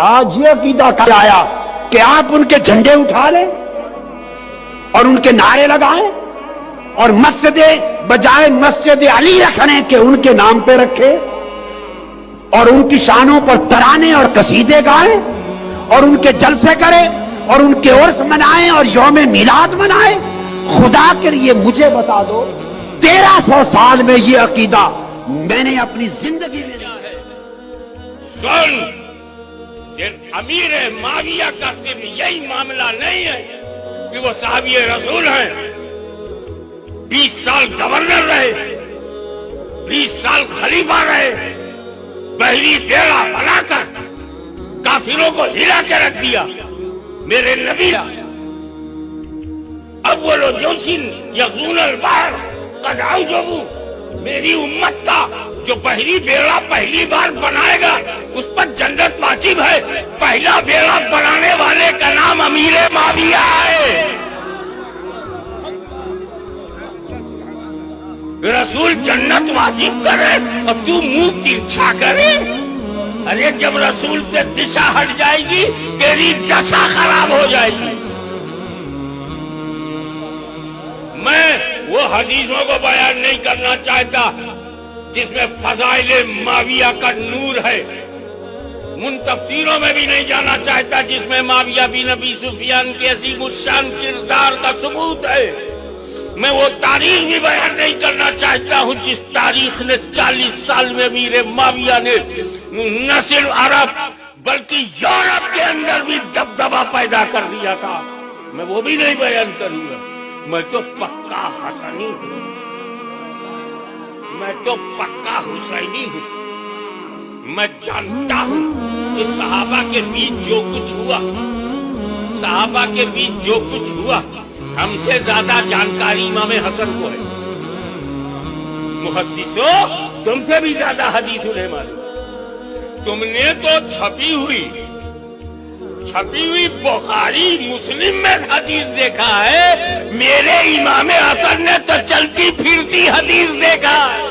آج یہ عقیدہ کیا آیا کہ آپ ان کے جھنڈے اٹھا لیں اور ان کے نعرے لگائیں اور مسجد بجائے مسجد علی رکھنے کے ان کے نام پہ رکھے اور ان کی شانوں پر ترانے اور قصیدے گائیں اور ان کے جلسے کرے اور ان کے عرس منائیں اور یوم میلاد منائیں. خدا کے لیے مجھے بتا دو 1300 سال میں یہ عقیدہ میں نے اپنی زندگی میں کیا ہے؟ سن، صرف امیر معاویہ کا صرف یہی معاملہ نہیں ہے کہ وہ صحابی رسول ہیں. 20 سال گورنر رہے، 20 سال خلیفہ رہے، بحری ڈیرا بنا کر کافروں کو ہلا کے رکھ دیا. میرے نبی اول جوشن یغزون البحر قد عوجبوا، میری امت کا جو بحری بیڑا پہلی بار بنائے گا اس پر جنت واجب ہے. پہلا بیڑا بنانے والے کا نام امیر معاویہ ہے. رسول جنت واجب کرے اور تو منہ ترچھا کرے. ارے جب رسول سے دشا ہٹ جائے گی تیری دشا خراب ہو جائے گی. میں وہ حدیثوں کو بیان نہیں کرنا چاہتا جس میں فضائل معاویہ کا نور ہے. ان تفسیروں میں بھی نہیں جانا چاہتا جس میں معاویہ بن ابی سفیان کے عظیم الشان کردار کا ثبوت ہے. میں وہ تاریخ بھی بیان نہیں کرنا چاہتا ہوں جس تاریخ نے 40 سال میں امیر معاویہ نے نہ صرف عرب بلکہ یورپ کے اندر بھی دبدبا پیدا کر دیا تھا. میں وہ بھی نہیں بیان کروں گا. میں تو پکا حسنی ہوں، میں تو پکا حسینی ہوں. میں جانتا ہوں کہ صحابہ کے بیچ جو کچھ ہوا، صحابہ کے بیچ جو کچھ ہوا، ہم سے زیادہ جانکاری امام حسن کو ہے. محدثو تم سے بھی زیادہ حدیث انہیں معلوم. تم نے تو چھپی ہوئی بخاری مسلم میں حدیث دیکھا ہے، میرے امام حسن نے تو چلتی پھرتی حدیث دیکھا ہے.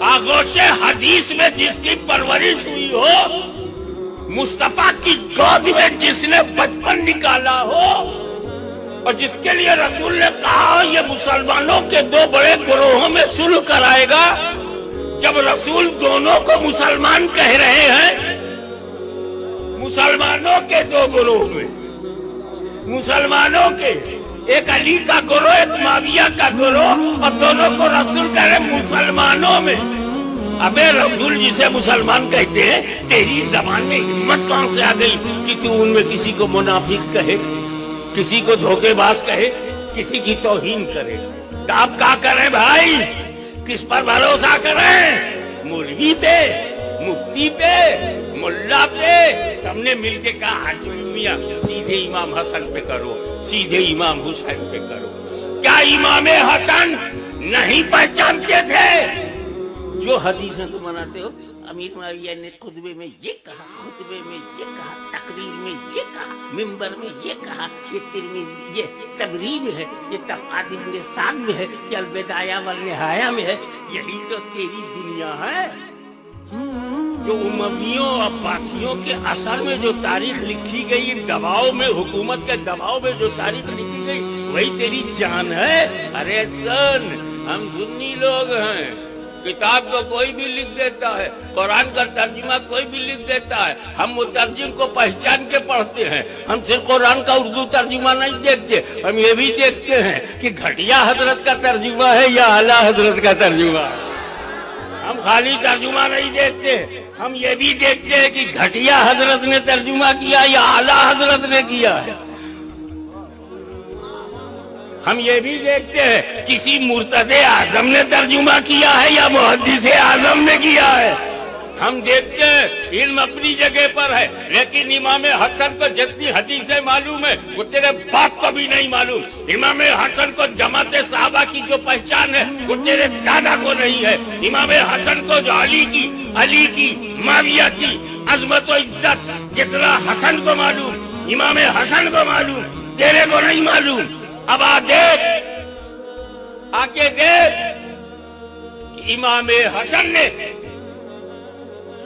آغوش حدیث میں جس کی پرورش ہوئی ہو، مصطفیٰ کی گود میں جس نے بچپن نکالا ہو، اور جس کے لیے رسول نے کہا یہ مسلمانوں کے 2 بڑے گروہوں میں صلح کرائے گا. جب رسول دونوں کو مسلمان کہہ رہے ہیں، مسلمانوں کے 2 گروہ میں، مسلمانوں کے ایک علی کا گروہ ایک معاویہ کا گروہ، اور دونوں کو رسول کہہ رہے مسلمانوں میں. ابے رسول جسے مسلمان کہتے ہیں تیری زبان میں ہمت کہاں سے آ گئی کہ تو ان میں کسی کو منافق کہے، کسی کو دھوکے باز کہے، کسی کی توہین کرے؟ تو آپ کیا کریں بھائی؟ کس پر بھروسہ کریں؟ مولوی پہ، مفتی پہ، ملا پہ؟ سب نے مل کے کہا حاجی میاں سیدھے امام حسن پہ کرو، سیدھے امام حسین پہ کرو. کیا امام حسن نہیں پہچانتے تھے؟ جو حدیثیں تم مناتے ہو، امیر معاویہ نے خطبے میں یہ کہا، خطبے میں یہ کہا، تقریر میں یہ کہا، منبر میں یہ کہا، یہ ترمذی، یہ تبریب ہے، یہ طبقات ابن سعد میں ہے، یہ البدایہ والنہایہ میں ہے. یہی تو تیری دنیا ہے. جو امویوں عباسیوں کے اثر میں جو تاریخ لکھی گئی، دباؤ میں، حکومت کے دباؤ میں جو تاریخ لکھی گئی، وہی تیری جان ہے. ارے سن، ہم سنی لوگ ہیں. کتاب کو کوئی بھی لکھ دیتا ہے، قرآن کا ترجمہ کوئی بھی لکھ دیتا ہے، ہم مترجم کو پہچان کے پڑھتے ہیں. ہم صرف قرآن کا اردو ترجمہ نہیں دیکھتے، ہم یہ بھی دیکھتے ہیں کہ گھٹیا حضرت کا ترجمہ ہے یا اعلیٰ حضرت کا ترجمہ ہے. ہم خالی ترجمہ نہیں دیکھتے، ہم یہ بھی دیکھتے ہیں کہ گھٹیا حضرت نے ترجمہ کیا یا اعلیٰ حضرت نے کیا ہے. ہم یہ بھی دیکھتے ہیں کسی مرتد اعظم نے ترجمہ کیا ہے یا محدث اعظم نے کیا ہے. ہم دیکھتے ہیں علم اپنی جگہ پر ہے، لیکن امام حسن کو جتنی حدیثیں معلوم ہے وہ تیرے باپ کو بھی نہیں معلوم. امام حسن کو جماعت صحابہ کی جو پہچان ہے وہ تیرے دادا کو نہیں ہے. امام حسن کو جو علی کی معاویہ کی عظمت و عزت جتنا حسن کو معلوم، امام حسن کو معلوم، تیرے کو نہیں معلوم. اب آ کے دیکھ کہ امام حسن نے